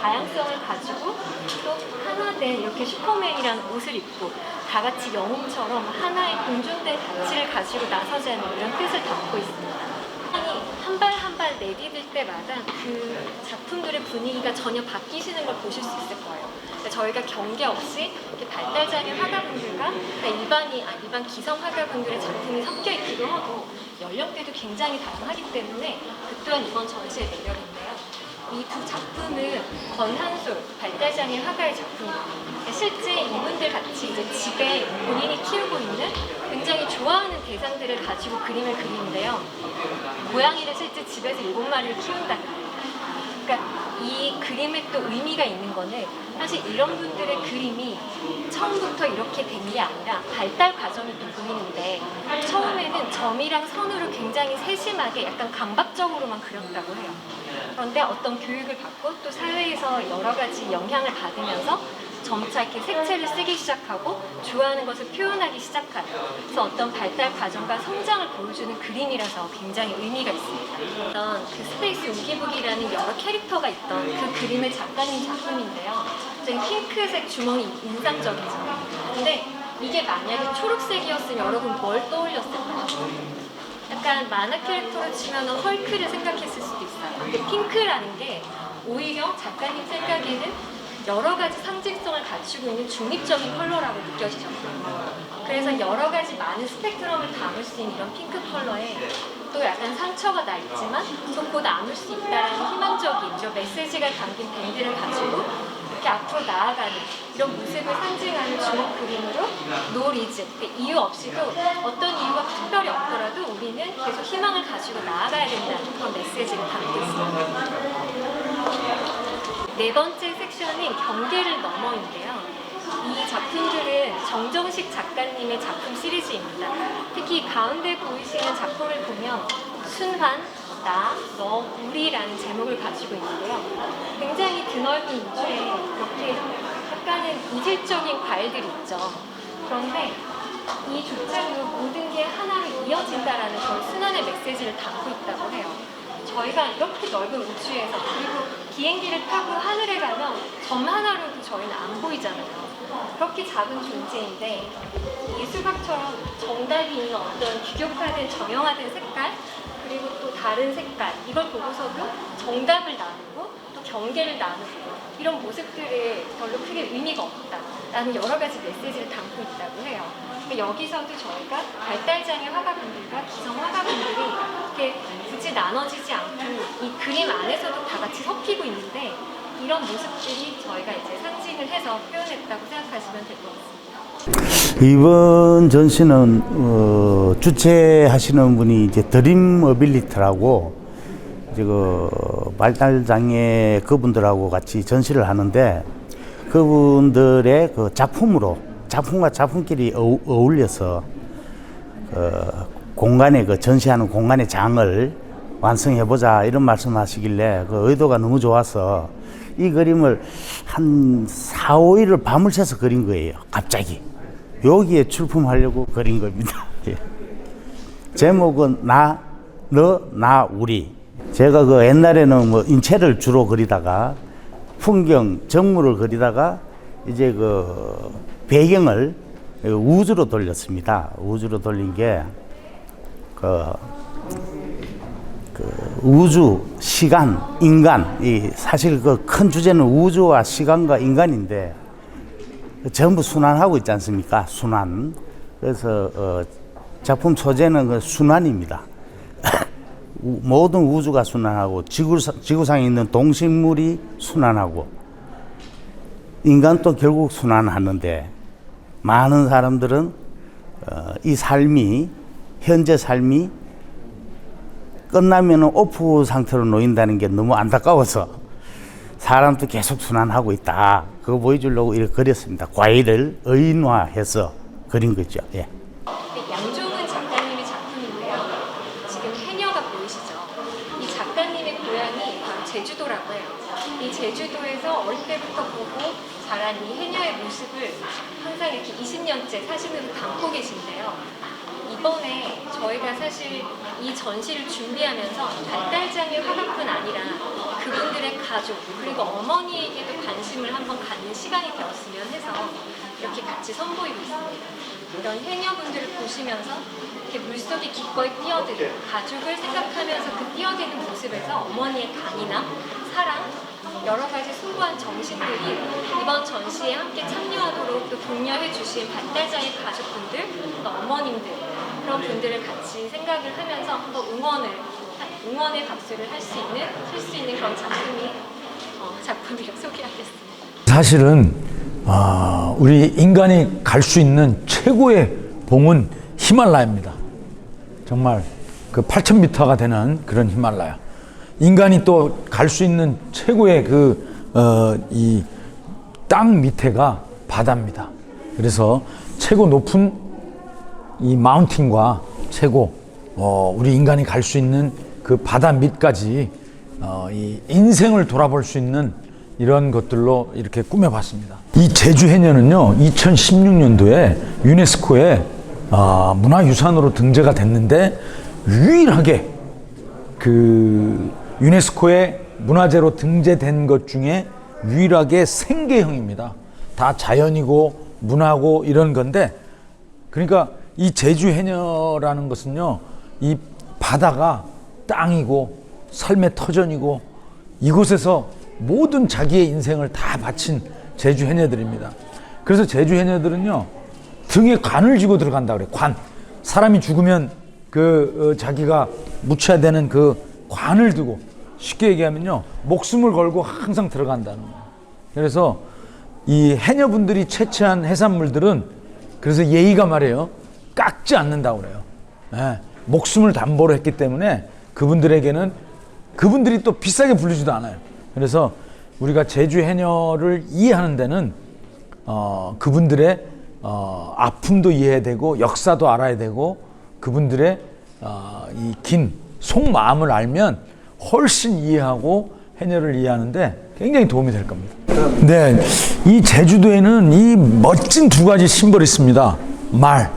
다양성을 가지고 또 하나된 이렇게 슈퍼맨이라는 옷을 입고 다 같이 영웅처럼 하나의 공존된 가치를 가지고 나서자는 이런 뜻을 담고 있습니다. 한 발 한 발 내디딜 때마다 그 작품들의 분위기가 전혀 바뀌시는 걸 보실 수 있을 거예요. 그러니까 저희가 경계 없이 이렇게 발달장애 화가분들과 일반 기성 화가분들의 작품이 섞여 있기도 하고 연령대도 굉장히 다양하기 때문에 그 또한 이번 전시의 매력인데요. 이 두 작품은 권한솔 발달장애 화가의 작품입니다. 실제 이분들 같이 이제 집에 본인이 키우고 있는 굉장히 좋아하는 대상들을 가지고 그림을 그리는데요. 고양이를 실제 집에서 7마리를 키운다. 그러니까 이 그림에 또 의미가 있는 거는 사실 이런 분들의 그림이 처음부터 이렇게 된 게 아니라 발달 과정이 또 보이는데 처음에는 점이랑 선으로 굉장히 세심하게 약간 감각적으로만 그렸다고 해요. 그런데 어떤 교육을 받고 또 사회에서 여러 가지 영향을 받으면서 점차 이렇게 색채를 쓰기 시작하고 좋아하는 것을 표현하기 시작하는 그래서 어떤 발달 과정과 성장을 보여주는 그림이라서 굉장히 의미가 있습니다. 어떤 그 스페이스 우기부기라는 여러 캐릭터가 있던 그 그림의 작가님 작품인데요. 굉장히 핑크색 주머니 인상적이죠. 근데 이게 만약에 초록색이었으면 여러분 뭘 떠올렸을까요? 약간 만화 캐릭터로 치면 헐크를 생각했을 수도 있어요. 근데 핑크라는 게 오히려 작가님 생각에는 여러 가지 상징성을 갖추고 있는 중립적인 컬러라고 느껴지셨어요. 그래서 여러 가지 많은 스펙트럼을 담을 수 있는 이런 핑크 컬러에 또 약간 상처가 나 있지만 또 곧 나눌 수 있다는 희망적인 이런 메시지가 담긴 밴드를 가지고 이렇게 앞으로 나아가는 이런 모습을 상징하는 주옥 그림으로 노 리즈, 이유 없이도 어떤 이유가 특별히 없더라도 우리는 계속 희망을 가지고 나아가야 된다는 그런 메시지를 담고 있습니다. 네 번째 섹션은 경계를 넘어인데요. 이 작품들은 정정식 작가님의 작품 시리즈입니다. 특히 가운데 보이시는 작품을 보면 순환, 나, 너, 우리라는 제목을 가지고 있는데요. 굉장히 드넓은 우주에 이렇게 약간은 이질적인 과일들이 있죠. 그런데 이 조차로 모든 게 하나로 이어진다라는 그런 순환의 메시지를 담고 있다고 해요. 저희가 이렇게 넓은 우주에서 그리고 비행기를 타고 하늘에 가면 점 하나로도 저희는 안 보이잖아요. 그렇게 작은 존재인데 예술학처럼 정답이 있는 어떤 규격화된 정형화된 색깔 그리고 또 다른 색깔 이걸 보고서도 정답을 나누고 또 경계를 나누고 이런 모습들을 별로 크게 의미가 없다라는 여러 가지 메시지를 담고 있다고 해요. 여기서도 저희가 발달장애 화가분들과 기성 화가분들이 이렇게 굳이 나눠지지 않고 이 그림 안에서도 다 같이 섞이고 있는데 이런 모습들이 저희가 이제 상징을 해서 표현했다고 생각하시면 될 것 같습니다. 이번 전시는 주최하시는 분이 이제 드림 어빌리티라고 이제 발달장애 그분들하고 같이 전시를 하는데 그분들의 그 작품과 작품끼리 어울려서 공간에 전시하는 공간의 장을 완성해보자 이런 말씀하시길래 그 의도가 너무 좋아서 이 그림을 한 4, 5일을 밤을 새서 그린 거예요. 갑자기 여기에 출품하려고 그린 겁니다. 예. 제목은 나, 너, 나, 우리. 제가 그 옛날에는 뭐 인체를 주로 그리다가 풍경, 정물을 그리다가 이제 그 배경을 우주로 돌렸습니다. 우주로 돌린 게 우주, 시간, 인간, 사실 그 큰 주제는 우주와 시간과 인간인데 전부 순환하고 있지 않습니까? 순환. 그래서 작품 소재는 그 순환입니다. 모든 우주가 순환하고 지구상에 있는 동식물이 순환하고 인간도 결국 순환하는데 많은 사람들은 이 삶이 현재 삶이 끝나면 오프 상태로 놓인다는 게 너무 안타까워서 사람도 계속 순환하고 있다. 그거 보여주려고 이렇게 그렸습니다. 과일을 의인화해서 그린 거죠. 예. 양종은 작가님의 작품인데요. 지금 해녀가 보이시죠? 이 작가님의 고향이 바로 제주도라고 해요. 이 제주도에서 어릴 때부터 보고 자란 이 해녀의 모습을 항상 이렇게 20년째 사진으로 담고 계신데요. 이 이번에 저희가 사실 이 전시를 준비하면서 발달장애 화가뿐 아니라 그분들의 가족 그리고 어머니에게도 관심을 한번 갖는 시간이 되었으면 해서 이렇게 같이 선보이고 있습니다. 이런 해녀분들을 보시면서 이렇게 물속에 기꺼이 뛰어들고 가족을 생각하면서 그 뛰어드는 모습에서 어머니의 강인함, 사랑, 여러 가지 숭고한 정신들이 이번 전시에 함께 참여하도록 또 독려해 주신 발달장애 가족분들, 또 어머님들 그런 분들을 같이 생각을 하면서 한번 응원의 박수를 할 수 있는 그런 작품이라 소개하겠습니다. 사실은 우리 인간이 갈 수 있는 최고의 봉은 히말라야입니다. 정말 그 8,000m가 되는 그런 히말라야. 인간이 또 갈 수 있는 최고의 이 땅 밑에가 바다입니다. 그래서 최고 높은 이 마운틴과 최고 우리 인간이 갈 수 있는 그 바다 밑까지 이 인생을 돌아볼 수 있는 이런 것들로 이렇게 꾸며봤습니다. 이 제주 해녀는요, 2016년도에 유네스코에 문화유산으로 등재가 됐는데 유일하게 그 유네스코에 문화재로 등재된 것 중에 유일하게 생계형입니다. 다 자연이고 문화고 이런 건데, 그러니까 이 제주 해녀라는 것은요, 이 바다가 땅이고 삶의 터전이고 이곳에서 모든 자기의 인생을 다 바친 제주 해녀들입니다. 그래서 제주 해녀들은요, 등에 관을 쥐고 들어간다 그래요. 관. 사람이 죽으면 자기가 묻혀야 되는 그 관을 두고, 쉽게 얘기하면요, 목숨을 걸고 항상 들어간다는 거예요. 그래서 이 해녀분들이 채취한 해산물들은 그래서 예의가 말이에요, 깎지 않는다고 그래요. 예, 목숨을 담보로 했기 때문에 그분들에게는 그분들이 또 비싸게 불리지도 않아요. 그래서 우리가 제주 해녀를 이해하는 데는 그분들의 아픔도 이해해야 되고 역사도 알아야 되고 그분들의 이 긴 속마음을 알면 훨씬 이해하고 해녀를 이해하는데 굉장히 도움이 될 겁니다. 네, 이 제주도에는 이 멋진 두 가지 심벌이 있습니다. 말,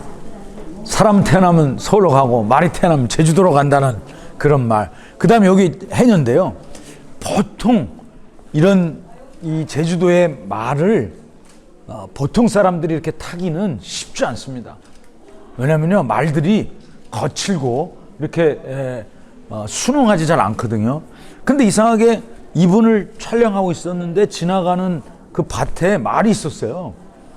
사람 태어나면 서울로 가고 말이 태어나면 제주도로 간다는 그런 말. 그 다음에 여기 해녀인데요, 보통 이런 이 제주도의 말을 보통 사람들이 이렇게 타기는 쉽지 않습니다. 왜냐면요, 말들이 거칠고 이렇게 순응하지 잘 않거든요. 근데 이상하게 이분을 촬영하고 있었는데 지나가는 그 밭에 말이 있었어요.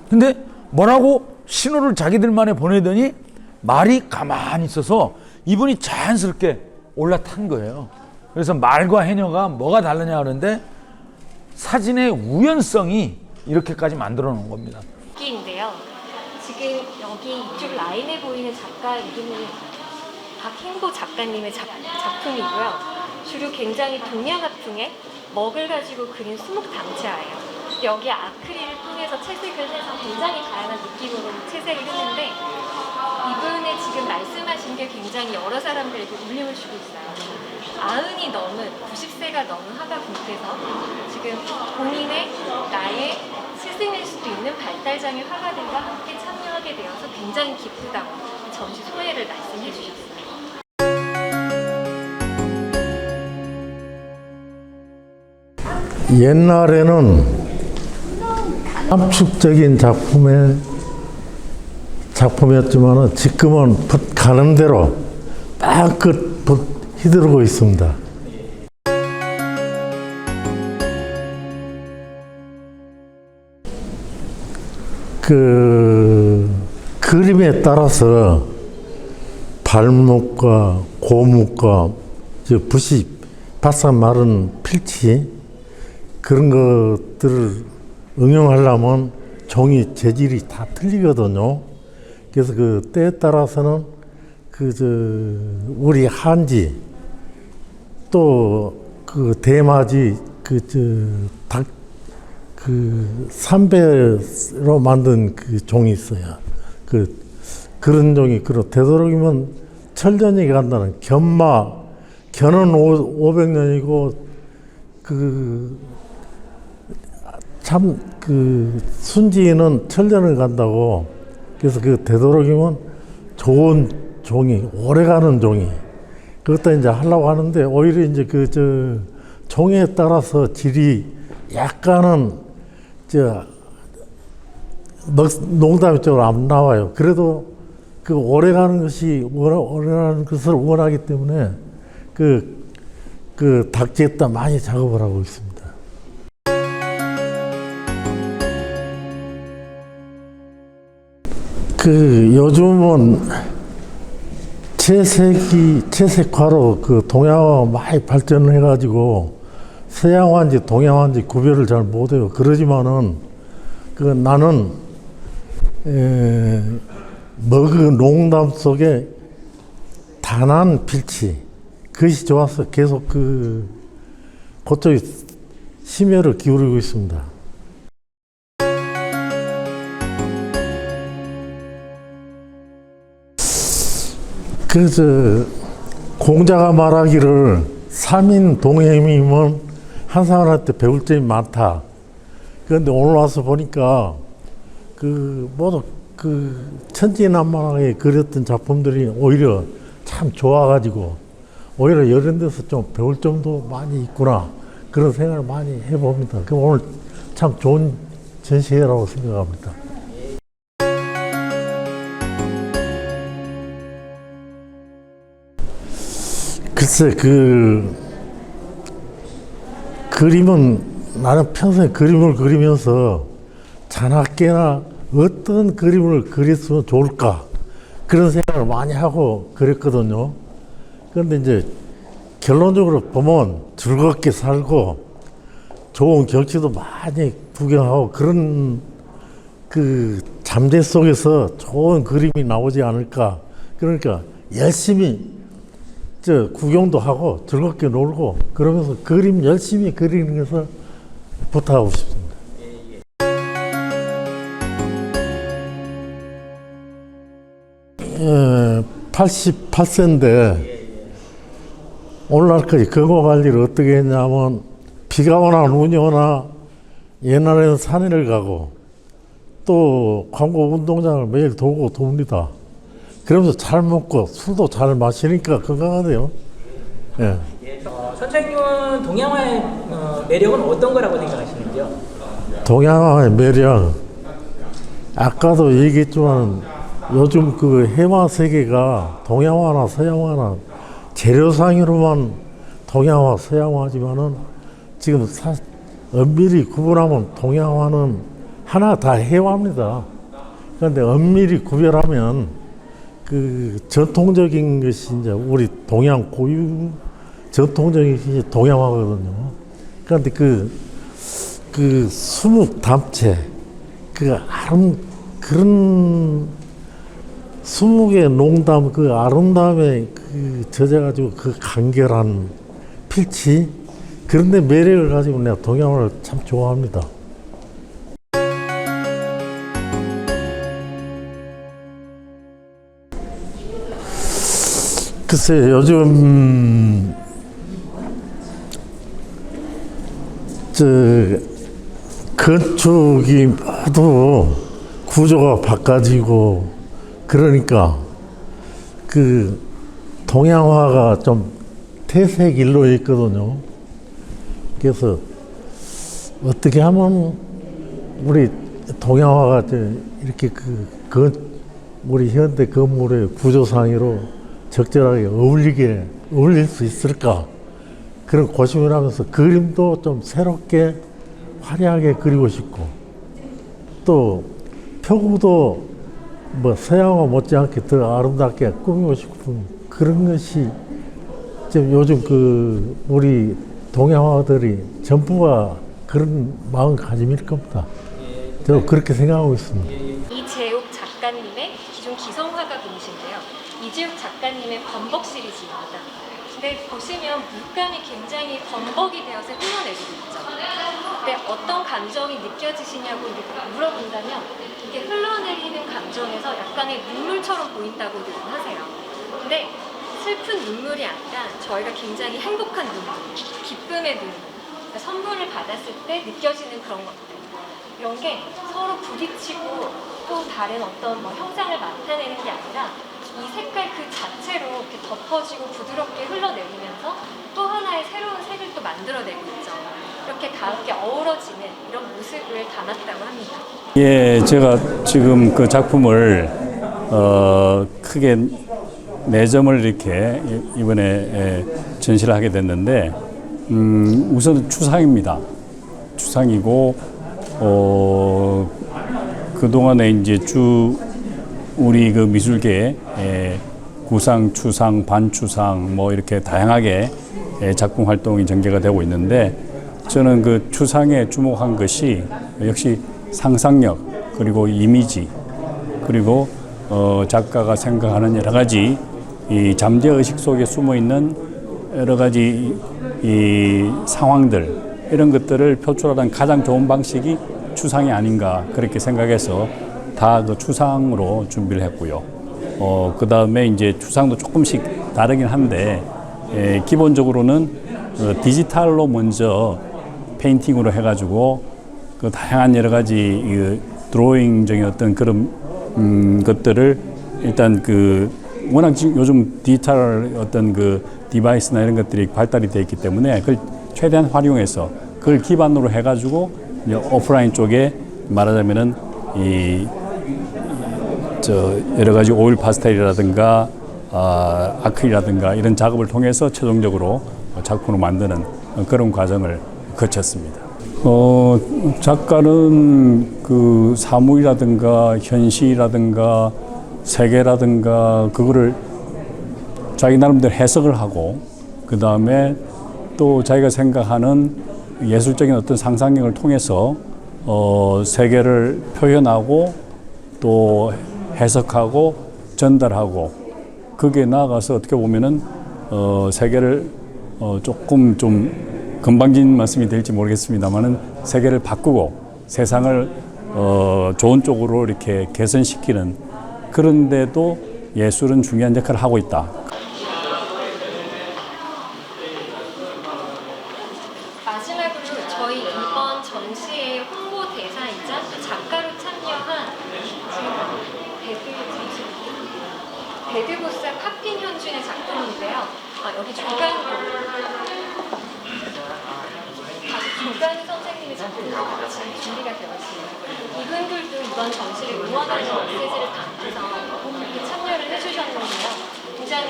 근데 뭐라고 신호를 자기들만에 보내더니 말이 가만히 있어서 이분이 자연스럽게 올라탄 거예요. 그래서 말과 해녀가 뭐가 다르냐 그러는데 사진의 우연성이 이렇게까지 만들어 놓은 겁니다. 인데요. 지금 여기 이쪽 라인에 보이는 작가 이름은 박행보 작가님의 작품이고요. 주로 굉장히 동양화풍의 먹을 가지고 그린 수묵당차예요. 여기 아크릴을 통해서 채색을 해서 굉장히 다양한 느낌으로 채색을 했는데 이분의 지금 말씀하신 게 굉장히 여러 사람들에게 울림을 주고 있어요. 90이 넘은 90세가 넘은 화가분께서 지금 본인의 나의 스승일 수도 있는 발달장애 화가들과 함께 참여하게 되어서 굉장히 기쁘다고 전시 소회를 말씀해 주셨어요. 옛날에는 함축적인 작품이었지만 지금은 붓 가는 대로 딱 붓 휘두르고 있습니다. 그 그림에 따라서 발목과 고목과 붓이 바싹 마른 필치 그런 것들을 응용하려면 종이 재질이 다 틀리거든요. 그래서 그 때에 따라서는 우리 한지 또 그 대마지 삼배로 만든 그 종이 있어요. 그런 종이 되도록이면 철전이 간다는 견마 견은 500년이고 순지는 천년을 간다고. 그래서 되도록이면 좋은 종이, 오래가는 종이. 그것도 이제 하려고 하는데, 오히려 이제 종에 따라서 질이 약간은, 농담이 쪽으로 안 나와요. 그래도 그 오래가는 오래가는 것을 원하기 때문에 그 닭지에다 많이 작업을 하고 있습니다. 요즘은 채색화로 동양화 많이 발전을 해가지고 서양화인지 동양화인지 구별을 잘 못해요. 그러지만은 나는 농담 속에 단한 필치 그것이 좋아서 계속 그쪽에 심혈을 기울이고 있습니다. 그래서 공자가 말하기를 삼인 동행이면 한 사람한테 배울 점이 많다. 그런데 오늘 와서 보니까 모두 천진난만하게 그렸던 작품들이 오히려 참 좋아가지고 오히려 이런 데서 좀 배울 점도 많이 있구나 그런 생각을 많이 해봅니다. 그럼 오늘 참 좋은 전시회라고 생각합니다. 글쎄 그림은 나는 평소에 그림을 그리면서 자나깨나 어떤 그림을 그렸으면 좋을까 그런 생각을 많이 하고 그랬거든요. 그런데 이제 결론적으로 보면 즐겁게 살고 좋은 경치도 많이 구경하고 그런 잠재 속에서 좋은 그림이 나오지 않을까. 그러니까 열심히 구경도 하고 즐겁게 놀고 그러면서 그림 열심히 그리는 것을 부탁하고 싶습니다. 88세인데 오늘날까지 건강 관리를 어떻게 했냐면 비가 오나 눈이 오나 옛날에는 산에를 가고 또 광고 운동장을 매일 돌고 돕니다. 그러면서 잘 먹고 술도 잘 마시니까 건강하대요. 예. 선생님은 동양화의 매력은 어떤 거라고 생각하시는지요? 동양화의 매력, 아까도 얘기했지만 요즘 해마 세계가 동양화나 서양화나 재료상으로만 동양화, 서양화지만은 지금 엄밀히 구분하면 동양화는 하나 다 해화입니다. 그런데 엄밀히 구별하면 전통적인 것이 이제 우리 동양 고유 전통적인 것이 동양화거든요. 그런데 수묵 담채, 그런 수묵의 농담, 아름다움에 젖어가지고 간결한 필치, 그런데 매력을 가지고 내가 동양화를 참 좋아합니다. 글쎄, 요즘, 건축이 모두 구조가 바꿔지고, 그러니까, 동양화가 좀 퇴색일로에 있거든요. 그래서, 어떻게 하면 우리 동양화가 이렇게 우리 현대 건물의 구조상으로 적절하게 어울릴 수 있을까 그런 고심을 하면서 그림도 좀 새롭게 화려하게 그리고 싶고 또 표구도 서양화 못지않게 더 아름답게 꾸미고 싶은 그런 것이 지금 요즘 우리 동양화들이 전부가 그런 마음가짐일 겁니다. 저는 그렇게 생각하고 있습니다. 이재욱 작가님의 기존 기성화가분이신데요. 이재욱 작가님의 범벅 시리즈입니다. 근데 보시면 물감이 굉장히 범벅이 되어서 흘러내리고 있죠. 근데 어떤 감정이 느껴지시냐고 물어본다면 이게 흘러내리는 감정에서 약간의 눈물처럼 보인다고들 하세요. 근데 슬픈 눈물이 아니라 저희가 굉장히 행복한 눈물, 기쁨의 눈물, 그러니까 선물을 받았을 때 느껴지는 그런 것들, 이런 게 서로 부딪히고 또 다른 어떤 형상을 나타내는 게 아니라 이 색깔 그 자체로 이렇게 덮어지고 부드럽게 흘러내리면서 또 하나의 새로운 색을 또 만들어내고 있죠. 이렇게 다 함께 어우러지는 이런 모습을 담았다고 합니다. 예, 제가 지금 그 작품을 크게 4점을 이렇게 이번에 전시를 하게 됐는데 우선 추상입니다. 추상이고 그동안에 이제 우리 그 미술계에 구상, 추상, 반추상 뭐 이렇게 다양하게 작품 활동이 전개가 되고 있는데 저는 그 추상에 주목한 것이 역시 상상력 그리고 이미지 그리고 작가가 생각하는 여러 가지 이 잠재의식 속에 숨어 있는 여러 가지 이 상황들 이런 것들을 표출하는 가장 좋은 방식이 추상이 아닌가 그렇게 생각해서 다 그 추상으로 준비를 했고요. 그 다음에 이제 추상도 조금씩 다르긴 한데 기본적으로는 디지털로 먼저 페인팅으로 해가지고 그 다양한 여러 가지 그 드로잉적인 어떤 그런 것들을 일단 그 워낙 요즘 디지털 어떤 그 디바이스나 이런 것들이 발달이 되어 있기 때문에 그걸 최대한 활용해서 그걸 기반으로 해가지고 이제 오프라인 쪽에 말하자면은 여러 가지 오일 파스텔이라든가 아크릴이라든가 이런 작업을 통해서 최종적으로 작품을 만드는 그런 과정을 거쳤습니다. 작가는 그 사물이라든가 현실이라든가 세계라든가 그거를 자기 나름대로 해석을 하고 그 다음에 또 자기가 생각하는 예술적인 어떤 상상력을 통해서 세계를 표현하고 또 해석하고 전달하고 그게 나아가서 어떻게 보면은 세계를 조금 좀 건방진 말씀이 될지 모르겠습니다만은 세계를 바꾸고 세상을 좋은 쪽으로 이렇게 개선시키는 그런데도 예술은 중요한 역할을 하고 있다. 마지막으로 저희 이번 전시의 홍보 대사이자 또 작가로 참여한 베드보사 파핀 현준의 작품인데요. 여기 조간 선생님의 작품도 같이 준비가 되어 있습니다. 이분들도 이번 전시를 응원하는 메시지를 담고서 이렇게 참여를 해주셨는데요. 굉장히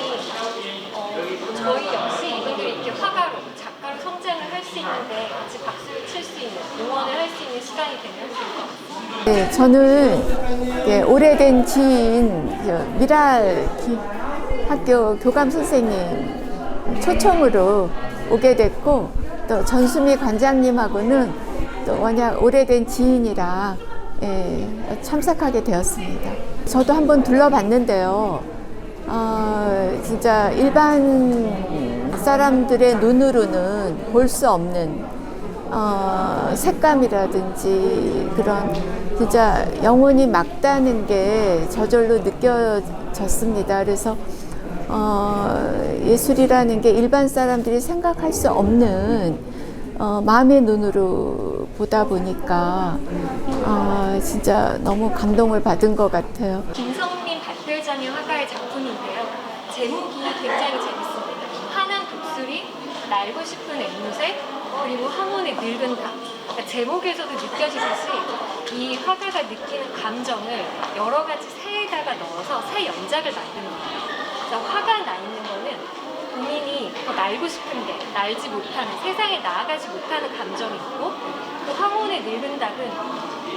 저희 역시 이분들이 이렇게 화가로 작가로 성장을 할 수 있는데 같이 박수를 칠 수 있는 응원을 할 수 있는 시간이 되면 좋을 것 같습니다. 네, 저는 오래된 지인 미랄 학교 교감 선생님 초청으로 오게 됐고 또 전수미 관장님하고는 또 워낙 오래된 지인이라 참석하게 되었습니다. 저도 한번 둘러봤는데요. 진짜 일반 사람들의 눈으로는 볼 수 없는 색감이라든지 그런 진짜 영혼이 막다는 게 저절로 느껴졌습니다. 그래서 예술이라는 게 일반 사람들이 생각할 수 없는 마음의 눈으로 보다 보니까 진짜 너무 감동을 받은 것 같아요. 김성민 발표장의 화가의 작품인데요. 제목이 굉장히 재밌습니다. 환한 독수리, 날고 싶은 앵무새, 그리고 황혼의 늙은 닭. 그러니까 제목에서도 느껴지듯이 이 화가가 느끼는 감정을 여러 가지 새에다가 넣어서 새 연작을 만드는 거예요. 그래서 화가 나 있는 거는 본인이 더 날고 싶은데 날지 못하는, 세상에 나아가지 못하는 감정이 있고, 또 황혼의 늙은 닭은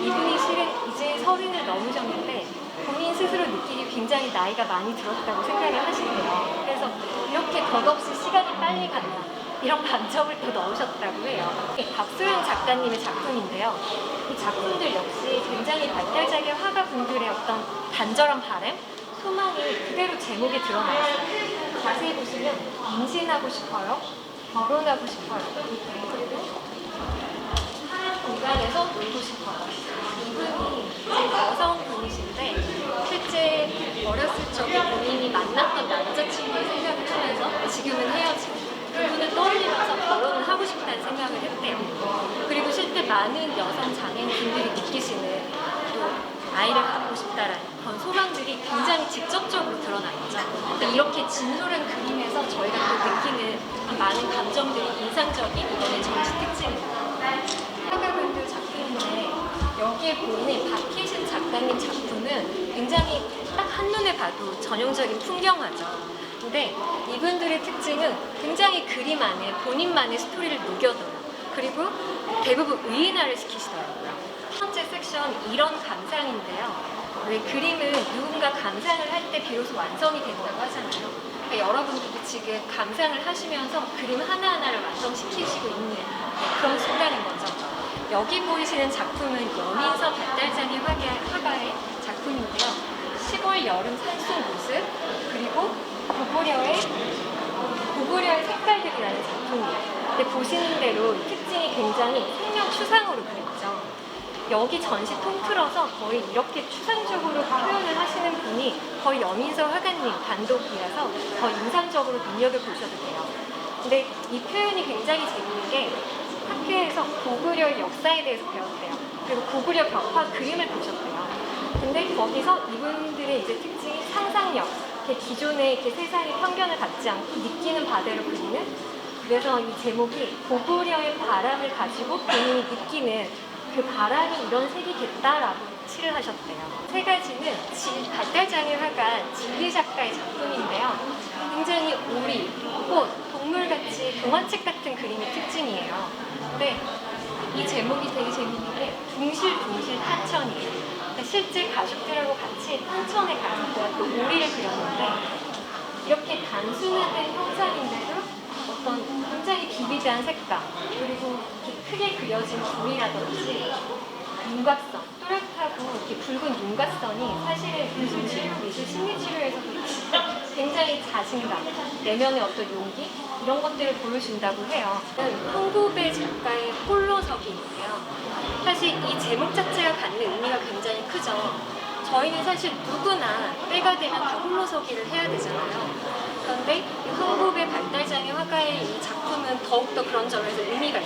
이분이 실은 이제 30을 넘으셨는데 본인 스스로 느끼기 굉장히 나이가 많이 들었다고 생각을 하시네요. 그래서 이렇게 덧없이 시간이 빨리 간다, 이런 감정을 또 넣으셨다고 해요. 박소영 작가님의 작품인데요. 이 작품들 역시 굉장히 발달작의 화가분들의 어떤 간절한 바람, 소망이 그대로 제목에 드러나 있어요. 자세히 보시면 임신하고 싶어요, 결혼하고 싶어요, 그리고 사람 공간에서 놀고 싶어요. 이분이 여성분이신데 실제 어렸을 적에 본인이 만났던 남자친구의 생각을 하면서 지금은 헤어지고 그분을 떠올리면서 결혼을 하고 싶다는 생각을 했대요. 그리고 실제 많은 여성 장애인분들이 느끼시는 또 아이를 갖고 싶다라는 그런 소망들이 굉장히 직접적으로 드러나 있죠. 근데 이렇게 진솔한 그림에서 저희가 또 느끼는 많은 감정들이 인상적인 이번에 전시 특징입니다. 화가분들 작품인데 여기에 보이는 박희신 작가님 작품은 굉장히 딱 한눈에 봐도 전형적인 풍경화죠. 근데 이분들의 특징은 굉장히 그림 안에 본인만의 스토리를 녹여둬요. 그리고 대부분 의인화를 시키시더라고요. 첫 번째 섹션 이런 감상인데요. 왜 그림은 누군가 감상을 할 때 비로소 완성이 된다고 하잖아요. 그러니까 여러분들도 지금 감상을 하시면서 그림 하나하나를 완성시키시고 있는 그런 순간인 거죠. 여기 보이시는 작품은 여민서 백달장의 화가의 작품인데요. 시골 여름 산속 모습, 그리고 고구려의 색깔들이라는 작품이에요. 근데 보시는 대로 특징이 굉장히 생명 추상으로 그렸죠. 여기 전시 통틀어서 거의 이렇게 추상적으로 표현을 하시는 분이 거의 여민서 화가님 단독이라서 더 인상적으로 눈여겨보셔도 돼요. 근데 이 표현이 굉장히 재밌는 게 학교에서 고구려 역사에 대해서 배웠대요. 그리고 고구려 벽화 그림을 보셨대요. 근데 거기서 이분들의 이제 특징이 상상력, 이렇게 기존의 이렇게 세상의 편견을 갖지 않고 느끼는 바대로 그리는, 그래서 이 제목이 고구려의 바람을 가지고 본인이 느끼는 그 바람이 이런 색이겠다라고 칠을 하셨대요. 세 가지는 발달장의 화가 진리 작가의 작품인데요. 굉장히 오리, 꽃, 동물같이 동화책 같은 그림의 특징이에요. 근데 이 제목이 되게 재밌는 게 둥실둥실 탄천이에요. 그러니까 실제 가족들하고 같이 탄천에 가서 또 오리를 그렸는데 이렇게 단순화된 형상인데도 어떤 굉장히 비비드한 색감, 그리고 이렇게 크게 그려진 불이라든지 윤곽선, 또렷하고 이렇게 붉은 윤곽선이 사실은 미술 치료, 미술 심리 치료에서도 굉장히 자신감, 내면의 어떤 용기 이런 것들을 보여준다고 해요. 황구배 작가의 홀로서기인데요. 사실 이 제목 자체가 갖는 의미가 굉장히 크죠. 저희는 사실 누구나 때가 되면 다 홀로서기를 해야 되잖아요. 그런데 이 황구배 발달장의 화가의 이 작품은 더욱더 그런 점에서 의미가